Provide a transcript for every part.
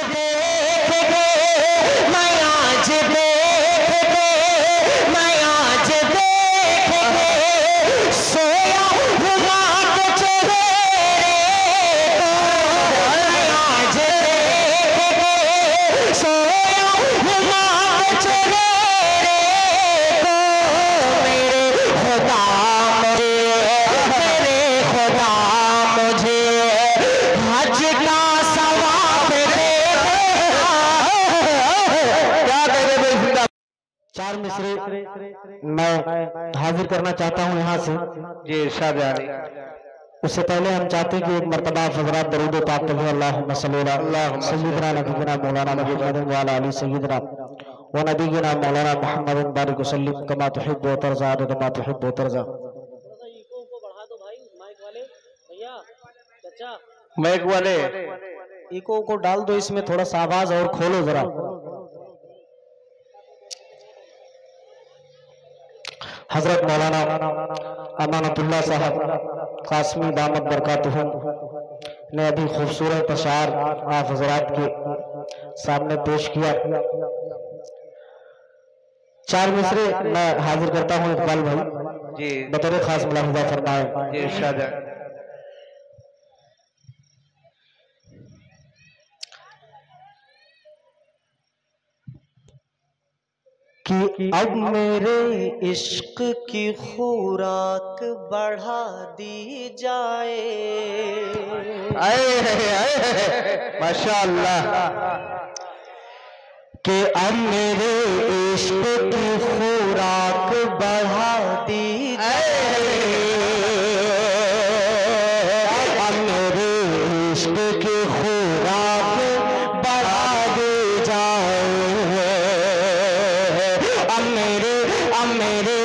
देख के मैं आज देख के मैं आज देख के सोया हुआ के चेहरे को मैं आज देख के सोया हुआ के चेहरे को मेरे खुदा मुझे हज का सवाब दे। क्या कह रहे भाई? चार मिसरे मैं हाजिर करना चाहता हूँ यहाँ से। जी इरशाद यानी। उससे पहले हम चाहते हैं कि एक मर्तबा हज़रात दरूद पाक पढ़ें। अल्लाहुम्मा सल्ली अला सय्यिदना नबीना मौलाना मुहम्मद व अला आलि सय्यिदना व नबीना मौलाना मुहम्मद बारिक वसल्लिम कमा तुहिब्बु व तर्ज़ा कमा तुहिब्बु व तर्ज़ा। माइक वाले इको को डाल दो, इसमें थोड़ा सा आवाज और खोलो जरा। हजरत मौलाना अमानतुल्लाह साहब कासमी दामत बरकातुहुम ने अभी खूबसूरत अशार आप हजरात के सामने पेश किया। चार मिसरे मैं हाजिर करता हूँ इकबाल भाई जी बतौर खास मुलाहिजा फरमाए। जी इरशाद। कि अब मेरे इश्क की खुराक बढ़ा दी जाए। माशाअल्लाह। कि अब मेरे इश्क की खुराक बढ़ा दी जाए। अब मेरे इश्क की खुराक बढ़ा दी जाए। अब मेरे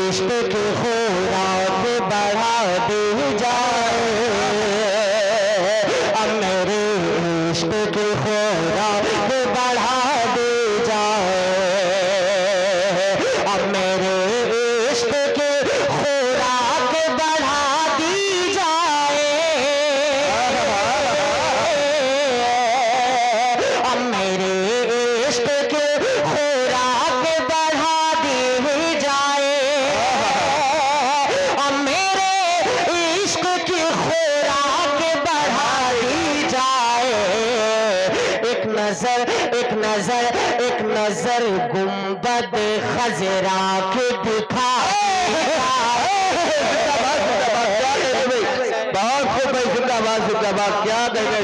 इश्क की खुराक बढ़ा दी जाए। अब मेरे इश्क की खुराक बढ़ा दी जाए। अब मेरे इश्क की खुराक बढ़ा दी जाए। अब मेरे इश्क की खुराक बढ़ा दी जाए। अब मेरे इश्क की खुराक बढ़ा दी जाए। एक नजर गुंबद खजरा के दिखा। बहुत खूब भाई, जिंदाबाद जिंदाबाद। क्या देंगे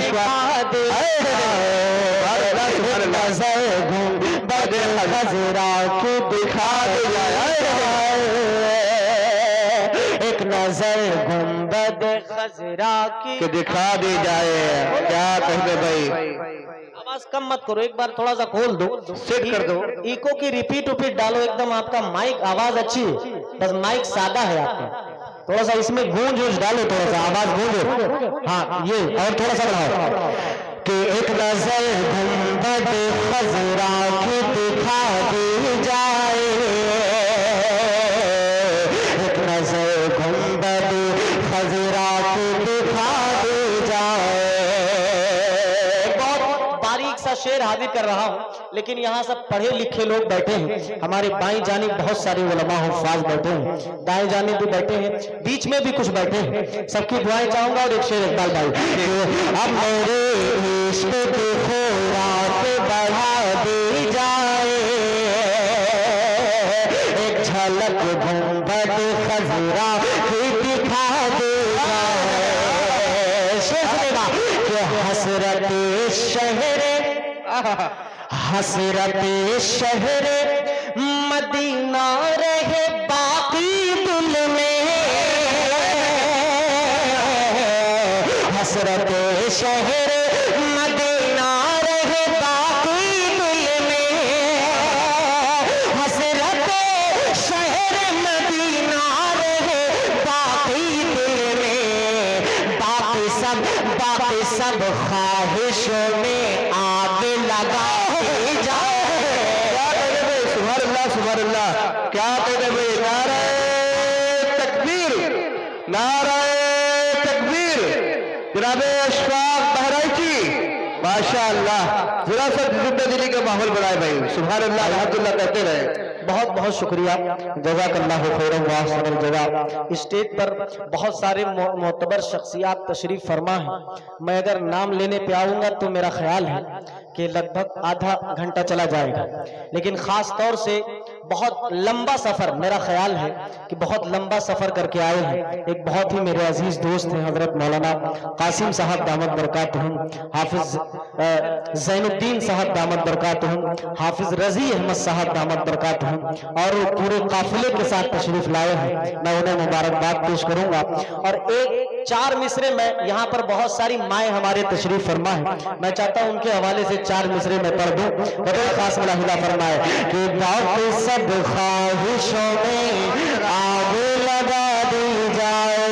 नजर गुंबद खजरा के दिखा दिया। एक नजर गुंबद खजरा की दिखा दी जाए। क्या कहते भाई? आवाज कम मत करो, एक बार थोड़ा सा खोल दो, सेट कर दो। इको की रिपीट डालो एकदम। आपका माइक आवाज अच्छी है, बस माइक सादा है आपका। थोड़ा सा इसमें गूंज डालो, थोड़ा सा आवाज गूंजो। हाँ ये और थोड़ा सा बढ़ाओ। कि एक नजर गुंबद खजरा की दिखा दी जाए। एक नजर गुंबद खजरा की दिखा दी जाए। शेर हाजिर कर रहा हूं, लेकिन यहाँ सब पढ़े लिखे लोग बैठे हैं। हमारे बाईं जानिब बहुत सारे उलमा हुफ्फाज बैठे हैं, दाएं जानिब भी बैठे हैं, बीच में भी कुछ बैठे हैं। सबकी दुआएं चाहूंगा और एक शेर इकबाल भाई। अब मेरे इश्क की खुराक बढ़ा दी जाए। एक झलक गुंबद खजरा की दिखा दी जाए। हसरत शहरे हसरत शहर मदीना रहे बाकी दिल में। हसरत शहर मदीना रहे बाकी दिल में। हसरत शहर मदीना रहे बाकी दिल में। बाकी सब ख्वाहिशों में आग लगा जाए। सुभान अल्लाह। क्या कहते भाई? नारे तकबीर, नारे तकबीर। जनाबे अशफाक बहराइची माशाअल्लाह, जरा सा जिद्दा दिली का माहौल बनाए भाई, सुभान अल्लाह, अल्हम्दुलिल्लाह कहते रहे। बहुत बहुत शुक्रिया, जज़ाकल्लाहु खैरन व अहसनल जज़ा। स्टेज पर बहुत सारे मोतबर शख्सियात तशरीफ फरमा है। मैं अगर नाम लेने पे आऊँगा तो मेरा ख्याल है कि लगभग आधा घंटा चला जाएगा, लेकिन ख़ास तौर से बहुत लंबा सफ़र, मेरा ख्याल है कि बहुत लंबा सफ़र करके आए हैं। एक बहुत ही मेरे अजीज़ दोस्त हैं हज़रत मौलाना कासिम साहब दामत बरकातुहुम, हाफिज़ ज़ैनुद्दीन साहब दामत बरकातुहुम, हाफिज़ रज़ी अहमद साहब दामत बरकातुहुम, और पूरे काफिले के साथ तशरीफ लाए हैं। मैं उन्हें मुबारकबाद पेश करूंगा। और एक 4 मिसरे में, यहाँ पर बहुत सारी माएँ हमारे तशरीफ फरमा है, मैं चाहता हूँ उनके हवाले से 4 मिसरे में पढ़ दूं। खास मुलाहिदा फरमाए कि बाकी सब ख्वाहिशों में आग लगा दी जाए,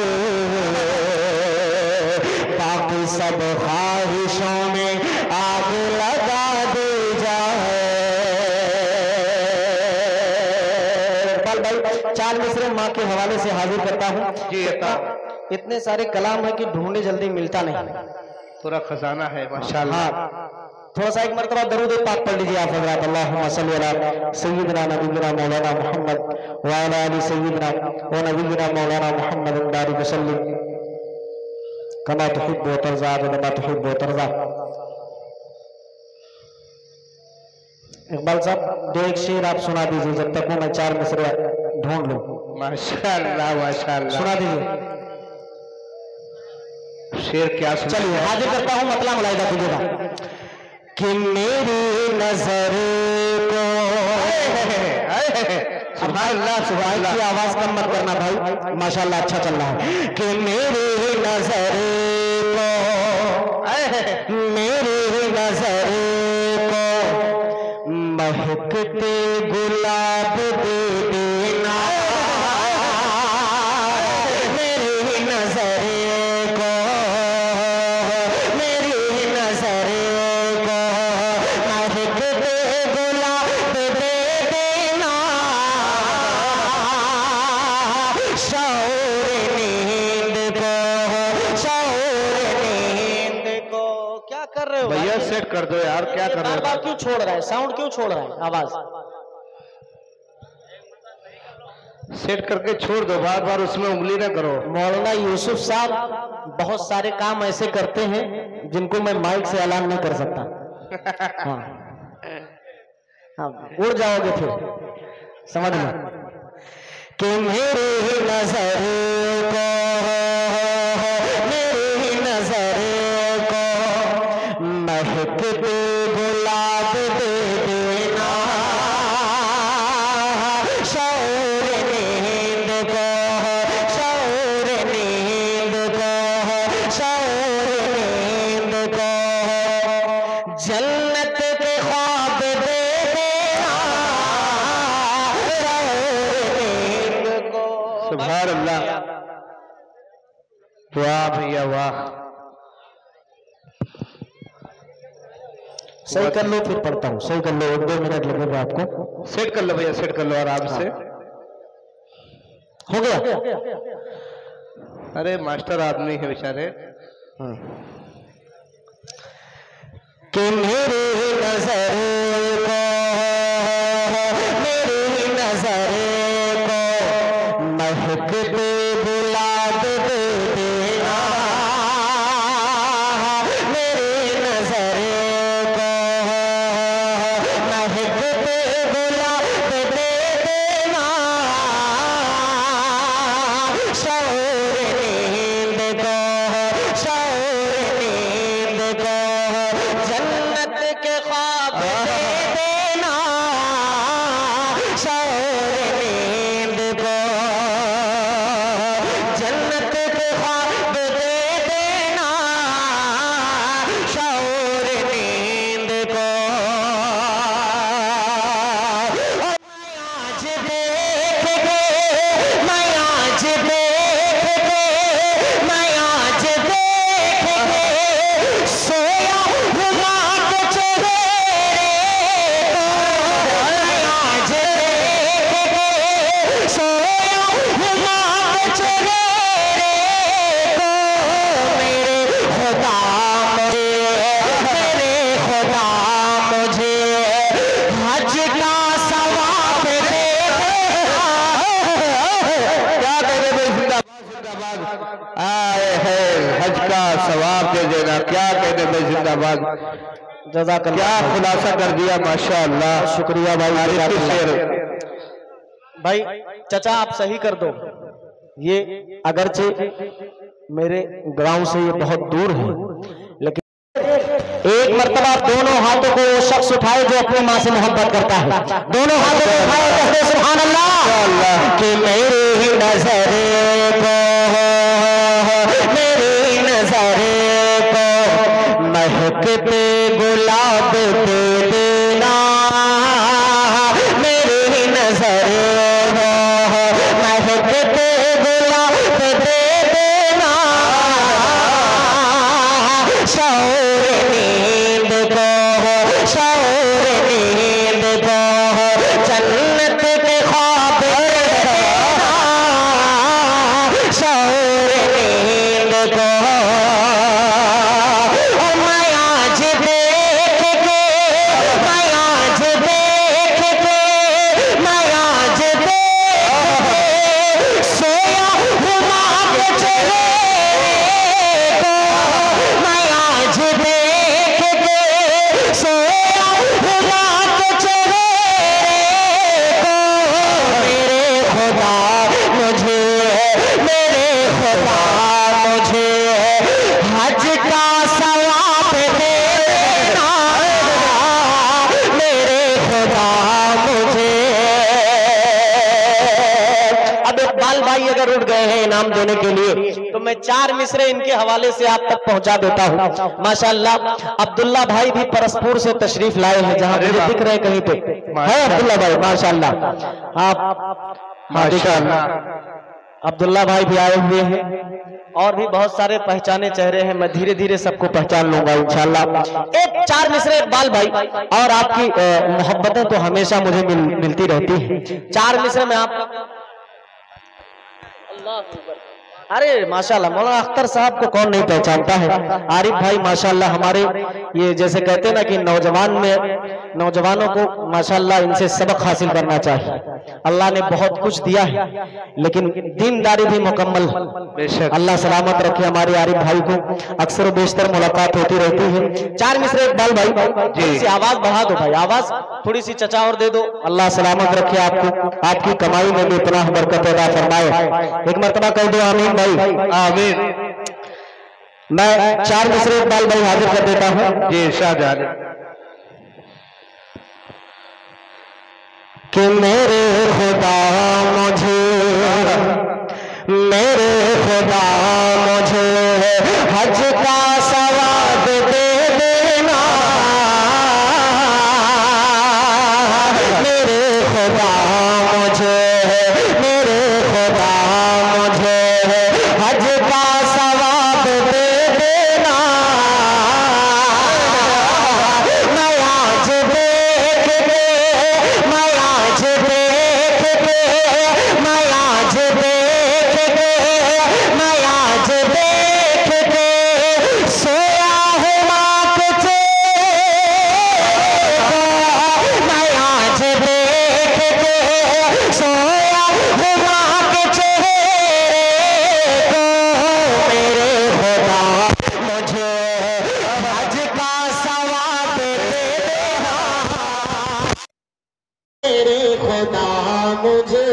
बाकी सब ख्वाहिशों में आग लगा दी जाए। 4 मिसरे माँ के हवाले से हाजिर करता हूँ। जी, इतने सारे कलाम है कि ढूंढने जल्दी मिलता नहीं, पूरा खजाना है माशाअल्लाह। थोड़ा सा एक मरतबा दरूद पाक पढ़ लीजिए आप हज़रात। अल्लाहुम्मा सल्ली अला सय्यिदिना नबीना मौलाना मुहम्मद व अला आलि सय्यिदिना व नबीना मौलाना मुहम्मद बारिक वसल्लिम कमा तुहिब्बु व तर्ज़ा व तुहिब्बु व तर्ज़ा। इकबाल साहब, 2 एक शेर आप सुना दीजिए जब तक मैं 4 मिसरे ढूंढ लूं। माशाअल्लाह माशाअल्लाह, सुना दीजिए। शेर क्या सुना? चलिए हाजिर करता हूँ, मतलब मुलाहिदा कीजिएगा कि मेरी नजर को, सुभान अल्लाह, सुभान अल्लाह की आवाज कम मत करना भाई, माशाअल्लाह अच्छा चल रहा है। कि मेरी नजर को, मेरी नजर को महकते गुलाब दे देना, मेरी नजर को, मेरी नजर को महकते गुलाब दे देना, शौर नींद को, शौर नींद को। क्या कर रहे हो भैया? सेट कर दो यार, क्या कर रहे हो? बार क्यों छोड़ रहा है साउंड, क्यों छोड़ रहा है आवाज? सेट करके छोड़ दो, बार बार उसमें उंगली ना करो। मौलाना यूसुफ साहब बहुत सारे काम ऐसे करते हैं जिनको मैं माइक से ऐलान नहीं कर सकता। हाँ, हाँ उड़ जाओगे फिर, समझ लो कि मेरी नजर को, मेरी नजर को महकते गुलाब दे देना, शौर नींद को, शौर नींद को, शौर नींद को, जन्नत के ख्वाब दे देना, शौर नींद को। सुभान अल्लाह, वाह भैया वाह। सही कर लो फिर पढ़ता हूँ, सही कर लो, 1-2 मिनट लगेगा आपको। सेट कर लो भैया, सेट कर लो आराम से। हो गया? अरे मास्टर आदमी है बेचारे। कि मेरी नजर को, मेरी नजर को महकते गुलाब दे देना, मेरी नजर को महकते गुलाब दे देना, शौर नींद को, शौर नींद को, जन्नत के ख्वाब दे देना, शौर नींद को, जन्नत के ख्वाब दे देना, शौर नींद को। और मैं आज देख के, मैं आज देख के, मैं आज देख के सोया हुआ के चेहरे का सवाब दे देना। क्या कहने में जिंदाबाद, जज़ाकल्लाह। क्या खुलासा कर दिया, माशाअल्लाह, शुक्रिया भाई। शेर भाई चाचा आप सही कर दो, ये अगरचे मेरे गांव से ये बहुत दूर है, लेकिन एक मर्तबा दोनों हाथों को वो शख्स उठाए जो अपनी माँ से मोहब्बत करता है, दोनों हाथों को उठाए, कहते सुभान अल्लाह कि मेरी नजर को, मेरी नजर को महकते गुलाब दे देना, मेरी नजर महकते गुलाब दे देना, शौर नींद को, शौर नींद को जन्नत के ख्वाब देना, शौर नींद को। और मैं आज देख के, मैं आज देख के, मैं आज देख के सोया हुआ के चेहरे को, मैं आज देख के सोया हुआ के चेहरे को, मेरे खुदा मुझे, मेरे खुदा मुझे हज का सवाब देना, मेरे खुदा मुझे। अब इकबाल भाई अगर उठ गए हैं इनाम देने के लिए, तो मैं 4 मिसरे इनके हवाले से आप तक पहुंचा देता हूं। माशाअल्लाह अब्दुल्ला भाई भी परसपुर से तशरीफ लाए हैं, जहां मुझे दिख रहे हैं कहीं पे है अब्दुल्ला भाई, माशाअल्लाह। आप माशाअल्लाह, अब्दुल्ला भाई भी आए हुए हैं, और भी बहुत सारे पहचाने चेहरे हैं, मैं धीरे धीरे सबको पहचान लूंगा इंशाअल्लाह। एक 4 मिसरे इकबाल भाई, और आपकी मोहब्बतें तो हमेशा मुझे मिलती रहती हैं। 4 मिसरे में आप, अरे माशाल्लाह मौलाना अख्तर साहब को कौन नहीं पहचानता है। आरिफ भाई माशाल्लाह हमारे ये जैसे कहते हैं ना कि नौजवानों को माशाल्लाह इनसे सबक हासिल करना चाहिए। अल्लाह ने बहुत कुछ दिया है, लेकिन दीनदारी भी मुकम्मल। अल्लाह सलामत रखे हमारे आरिफ भाई को, अक्सर व बेशतर मुलाकात होती रहती है। 4 मिसरे इकबाल भाई जी, आवाज बढ़ा दो भाई, आवाज थोड़ी सी चचा और दे दो। अल्लाह सलामत रखे आपको, आपकी कमाई में भी इतना बरकत अदा फरमाए। एक मरतबा कह दो आमीन भाई, आमीन। मैं 4 मिसरे इकबाल भाई हाजिर कर देता हूँ जी शाहजहां। कि मेरे खुदा मुझे, मेरे खुदा मुझे हज का सवाब दे देना, मेरे खुदा मुझे, मेरे खुदा मुझे हज का सवाब दे देना, मैं आज देख के, मैं आज देख के, मैं आज देख के, मैं आज देख के सोया हुआ कुछ, मैं आज देख के सोया हुआ कुछ को, मेरे खुदा मुझे हज का सवाब दे देना, मेरे खुदा मुझे।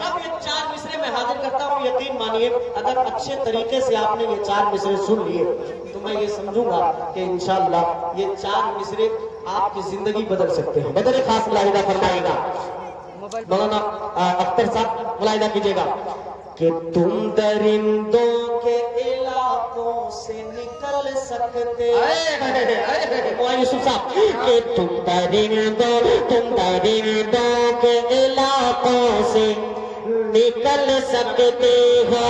अब ये 4 मिसरे में हाजिर करता हूँ, यकीन मानिए अगर अच्छे तरीके से आपने ये 4 मिसरे सुन लिए तो मैं ये समझूंगा कि इंशाअल्लाह ये 4 मिसरे आपकी जिंदगी बदल सकते हैं। बदले खास मुलाहिदा फरमाएगा मौलाना अख्तर साहब, मुलाहिदा कीजिएगा कि तुम दरिंदों के इलाकों से निकल सकते, यूसुफ साहब कि तुम दरिंदों के इलाकों से निकल सकते हो,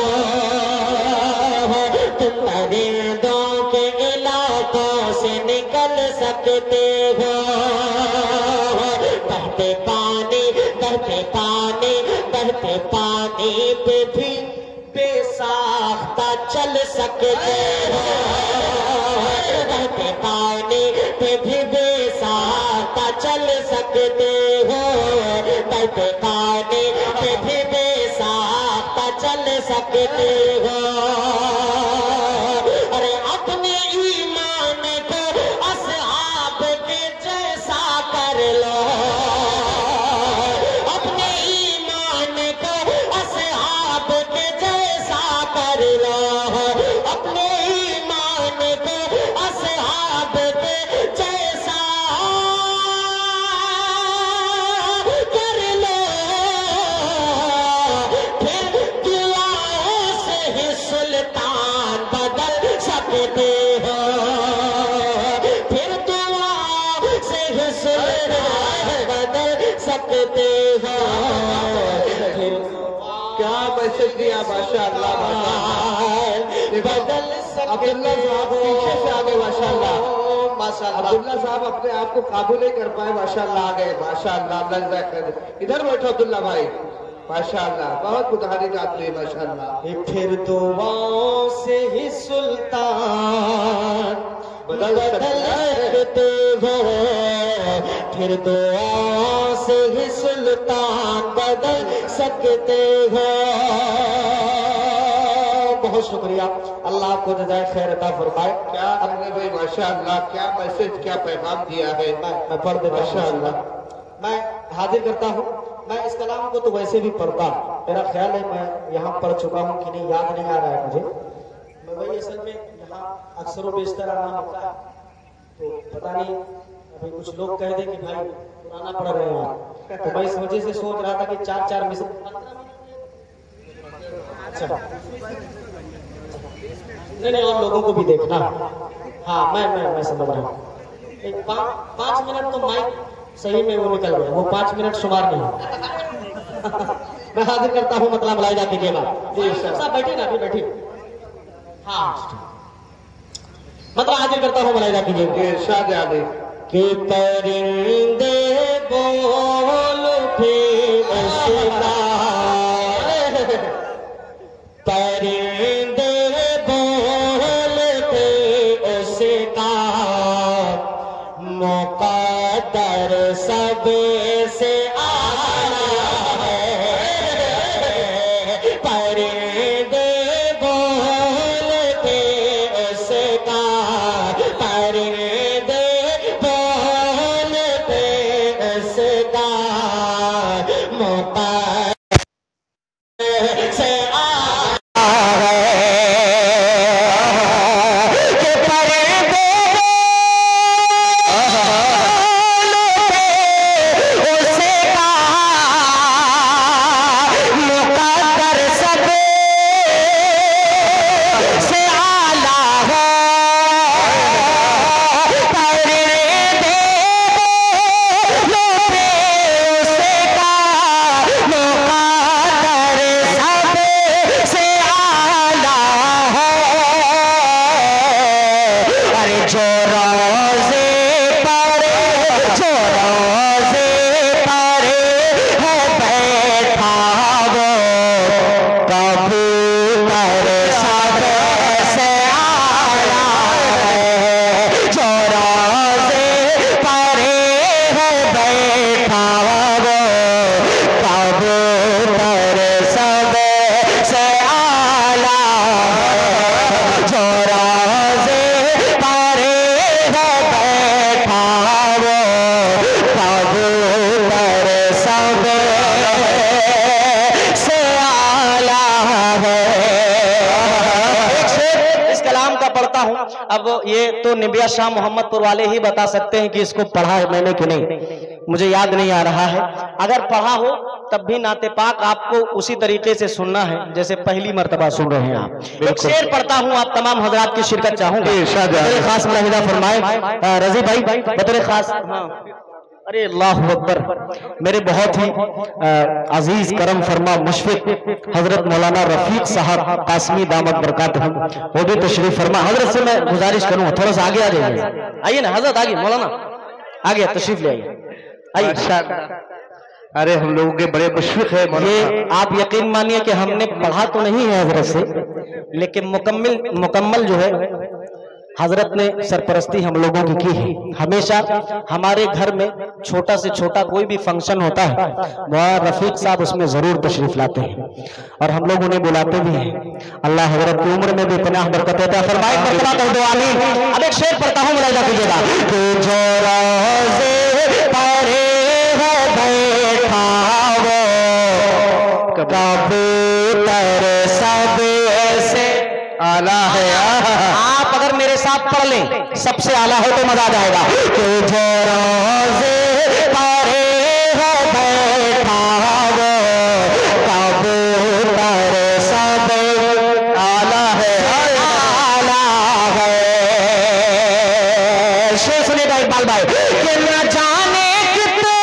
तुम दरिंदों के इलाकों से निकल सकते हो, बहते पानी, बहते पानी, बहते पानी पे भी बेसाख्ता चल सकते हो, बहते पानी पे भी बेसाख्ता चल सकते हो, बहते पानी पे भी बेसाख्ता चल सकते हो। सकते हो। क्या मैसेज दिया, माशाअल्लाह बदल अब्दुल्ला साहब पीछे से आ गए, माशाअल्लाह माशाअल्लाह। अब्दुल्ला साहब अपने आप को काबू नहीं कर पाए, माशाअल्लाह आ गए, माशाअल्लाह। इधर बैठो अब्दुल्ला भाई, माशाअल्लाह बहुत खुदारी जात हुई, माशाअल्लाह। फिर दुआओं से ही सुल्तान बदल सकते हो, फिर दुआओं से ही सुल्तान बदल सकते हो। बहुत शुक्रिया, अल्लाह आपको जज़ाए खैर अता फरमाए। क्या अगले भाई माशाअल्लाह, क्या मैसेज, क्या पैगाम दिया है। मैं पढ़ देता हूं माशाअल्लाह। मैं हाजिर करता हूँ। मैं इस कलाम को तो वैसे भी पढ़ता, मेरा ख्याल है मैं यहाँ पढ़ चुका हूँ कि नहीं, याद नहीं आ रहा है मुझे। मैं वही असल में यहाँ अक्सर व बेशतर आना होता है, तो पता नहीं अभी कुछ लोग कह दे कि भाई पुराना पढ़ रहे हैं आप, तो मैं इस वजह से सोच रहा था कि 4-4 मिस। अच्छा नहीं, और लोगों को भी देखना। हाँ मैं समझ रहा हूँ। 5 मिनट तो माइक सही में वो निकल गया, वो 5 मिनट शुमार नहीं। मैं हाजिर करता हूँ, मतलब मुलाहिजा कीजिएगा। साहब बैठे ना, अभी बैठे। हाँ मतलब हाजिर करता हूँ, मुलाहिजा कीजिएगा। इरशाद आले कि परिंदे बोल उठे उसका, परिंदे बोलते उसका, मुक़द्दर सबसे आला है। परिंदे बोलते उसका, परिंदे बोलते उसका, मुक़द्दर से अब ये तो निबिया शाह मोहम्मदपुर वाले ही बता सकते हैं कि इसको पढ़ा है मैंने कि नहीं, मुझे याद नहीं आ रहा है। अगर पढ़ा हो तब भी नाते पाक आपको उसी तरीके से सुनना है जैसे पहली मर्तबा सुन रहे हैं आप। एक शेर पढ़ता हूँ, आप तमाम हजरात की शिरकत चाहूंगा। बतौर खास मुलाहिजा फरमाए रजी भाई, बतौर खास। अरे अल्लाह अकबर, मेरे बहुत ही अजीज करम फरमा मुशफिक हजरत मौलाना रफीक साहब कासमी दामत बरकातहू, वो भी तशरीफ फरमा। हजरत से मैं गुजारिश करूंगा थोड़ा सा आगे आ जाइए। आइए ना हजरत, आगे मौलाना, आगे तशरीफ ले आइए, आइए। अरे हम लोगों के बड़े मुशफिक है। ये आप यकीन मानिए कि हमने पढ़ा तो नहीं है हजरत से, लेकिन मुकम्मल जो है हजरत ने सरपरस्ती हम लोगों की है। हमेशा हमारे घर में छोटा से छोटा कोई भी फंक्शन होता है, वहाँ रफीक साहब उसमें जरूर तशरीफ लाते हैं और हम लोग उन्हें बुलाते भी हैं। अल्लाह हजरत की उम्र में भी इतना बरकत देता है। फरमाए मर्तबा कह दो आमीन। अब एक शेर पढ़ता हूँ, मुलाहिजा कीजिएगा। जो रोज़े परे हो बैठा वो कबूतर सबसे आला है। आप अगर मेरे साथ पढ़ लें सबसे आला हो तो मजा आ जाएगा। कि जो रोज़े परे हो बैठा वो कबूतर सब आला है, आला है। शेर सुनिएगा इकबाल भाई। कि न जाने कितने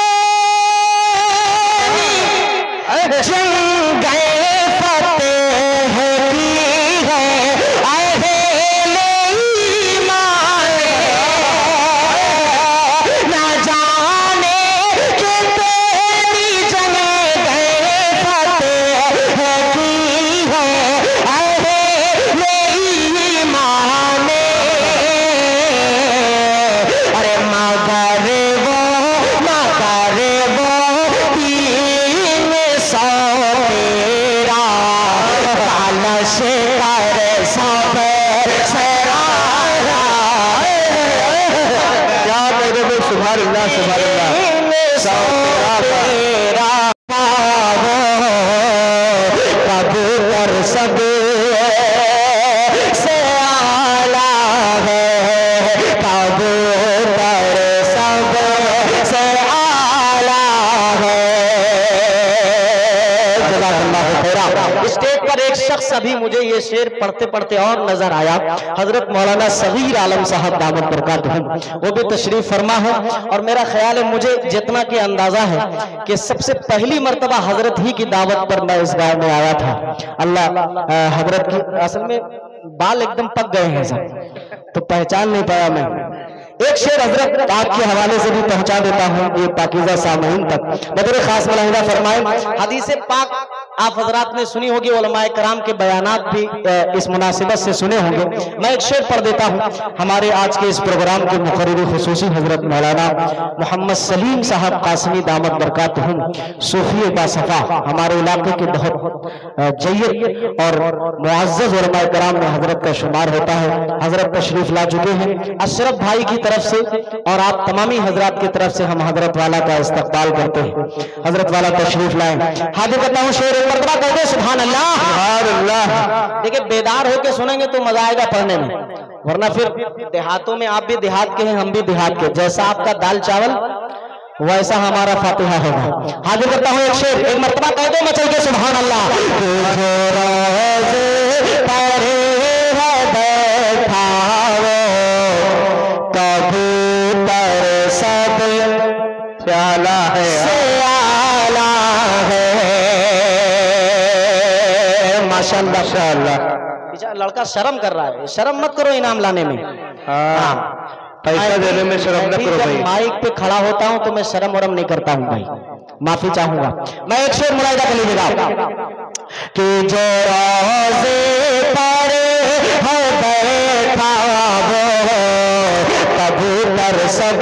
कबूतर सब से आला है, कबूतर सब से आला है। स्टेज पर एक शख्स अभी मुझे ये शेर पढ़ते पढ़ते और नजर आया, हजरत मौलाना सगीर आलम साहब दामत बरकातुहुम, वो भी तशरीफ फरमा है। और मेरा ख्याल है, मुझे जितना कि अंदाजा है कि सबसे पहली मर्तबा हजरत ही की दावत पर मैं इस गांव में आया था। अल्लाह हजरत की, असल में बाल एकदम पक गए हैं सब, तो पहचान नहीं पाया मैं। एक शेर हजरत आपके हवाले से भी पहुंचा देता हूं ये पाकीज़ा सामईन तक। बतौर खास मुलाहिजा फरमाएं, हदीस पाक आप हजरात ने सुनी होगी, उलमाए कराम के बयानात भी इस मुनासिबत से सुने होंगे। मैं एक शेर पढ़ देता हूं। हमारे आज के इस प्रोग्राम के मुकर्रिर खुसूसी हजरत मौलाना मोहम्मद सलीम साहब कासमी दामत बरकातुहुम सूफी बासफा, हमारे इलाके के बहुत जय्यद और मुअज़्ज़ज़ उलमाए कराम में हजरत का शुमार होता है। हजरत तशरीफ ला चुके हैं। अशरफ भाई की तरफ से और आप तमामी हजरात की तरफ से हम हजरत वाला का इस्तकबाल करते हैं। हजरत वाला तशरीफ लाएं। हाजिर करता हूँ शेर मर्तबा कहते सुभान अल्लाह। सुभान अल्लाह। देखिए, बेदार होके सुनेंगे तो मजा आएगा पढ़ने में, वरना फिर देहातों में, आप भी देहात के हैं, हम भी देहात के, जैसा आपका दाल चावल वैसा हमारा फातिहा होगा। हाजिर करता हूँ एक शेर, एक मर्तबा कह दो मचल के सुभान अल्लाह। कबूतर सब आला है, माशाअल्लाह माशाअल्लाह। लड़का शर्म कर रहा है, शर्म मत करो इनाम लाने में, हाँ पैसा देने में शर्म न करो भाई। माइक पे खड़ा होता हूं तो मैं शर्म वरम नहीं करता हूं भाई, माफी चाहूंगा। मैं एक शेर मुलाहिजा कर लीजिएगा कि जो रोज़े पर है बैठा वो कबूतर सब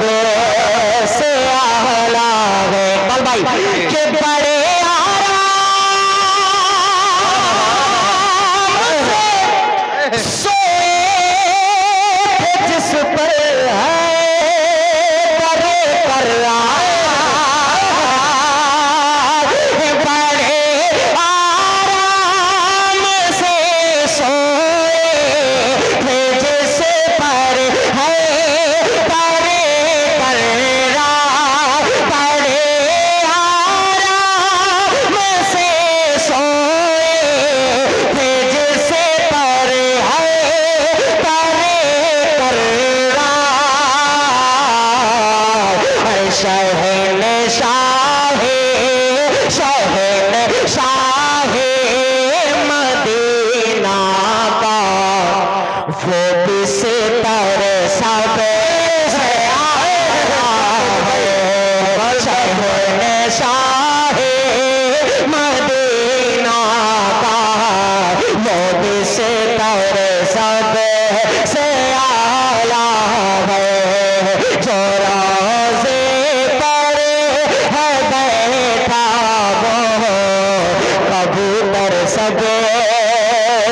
से आला है। बल भाई के बड़े जिस पर है करे कर बड़े आराम से सोए थे, जिस पर है करे कर बड़े आराम से सोए थे, जिस पर है शहन शाहे मदीना का वो बिस्तर सब से आया है। शहन शाहे मदीना का वो बिस्तर सब से आया है। जो रोज़े पर है बैठा वो कबूतर सब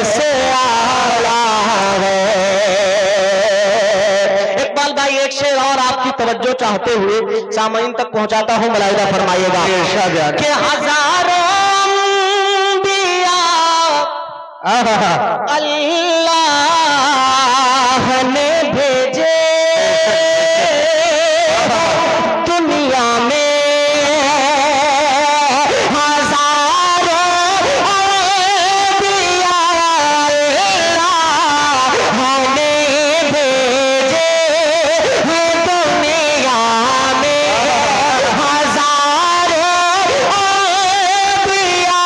से आला है। इकबाल भाई एक शेर और आपकी तवज्जो चाहते हुए सामईन तक पहुंचाता हूं, मुलाहिजा फरमाइएगा कि हजारों अंबिया अल्लाह ने भेजे दुनिया में, हजारों अंबिया अल्लाह ने भेजे दुनिया में, हजारों अंबिया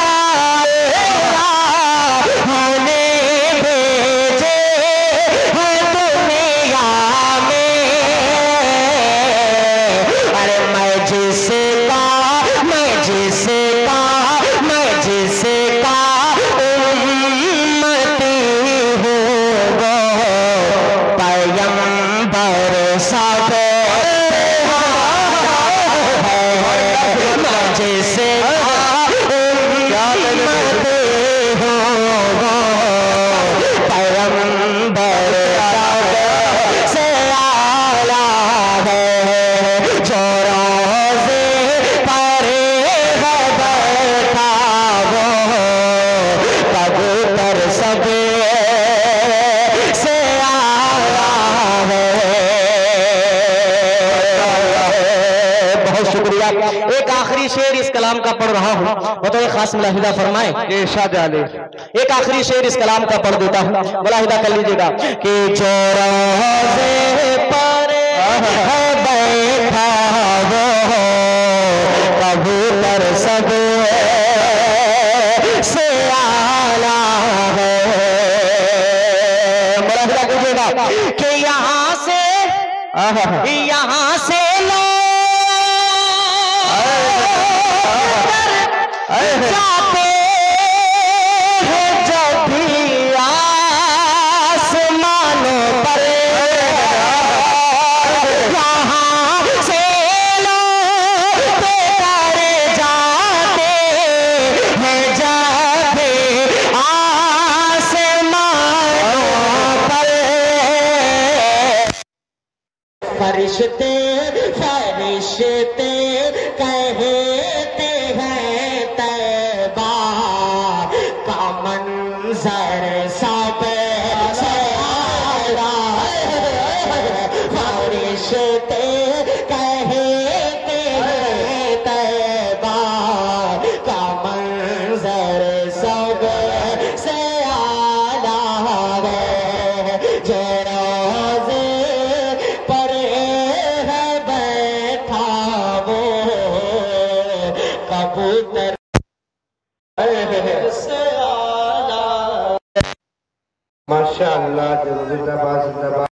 अल्लाह ने भेजे दुनिया में। अरे मैं जिसका उम्मती हूँ वो पैगंबर सब है, मैं जिसका उम्मती हूँ वो पैगंबर सब से आला है। जो एक आखिरी शेर इस कलाम का पढ़ रहा हूँ, बताइए खास मुलाहिदा फरमाए। इरशाद आले। एक आखिरी शेर इस कलाम का पढ़ देता हूँ, मुलाहिदा कर लीजिएगा कि जो रोज़े पर है बैठा वो कबूतर सब से आला है। मुलाहिदा कीजिएगा कि यहाँ से जाते हैं जब भी आसमानों पर, यहाँ से लोग तारे जाते हैं जब भी आसमानों पर। फरिश्ते फरिश्ते कहते हैं तैबा का मंजर सब से आला है। फरिश्ते कहते हैं तैबा का मंजर सब से आला है। जो रोज़े पर है बैठा वो कबूतर से आला। माशाअल्लाह, जिंदाबाद जिंदाबाद।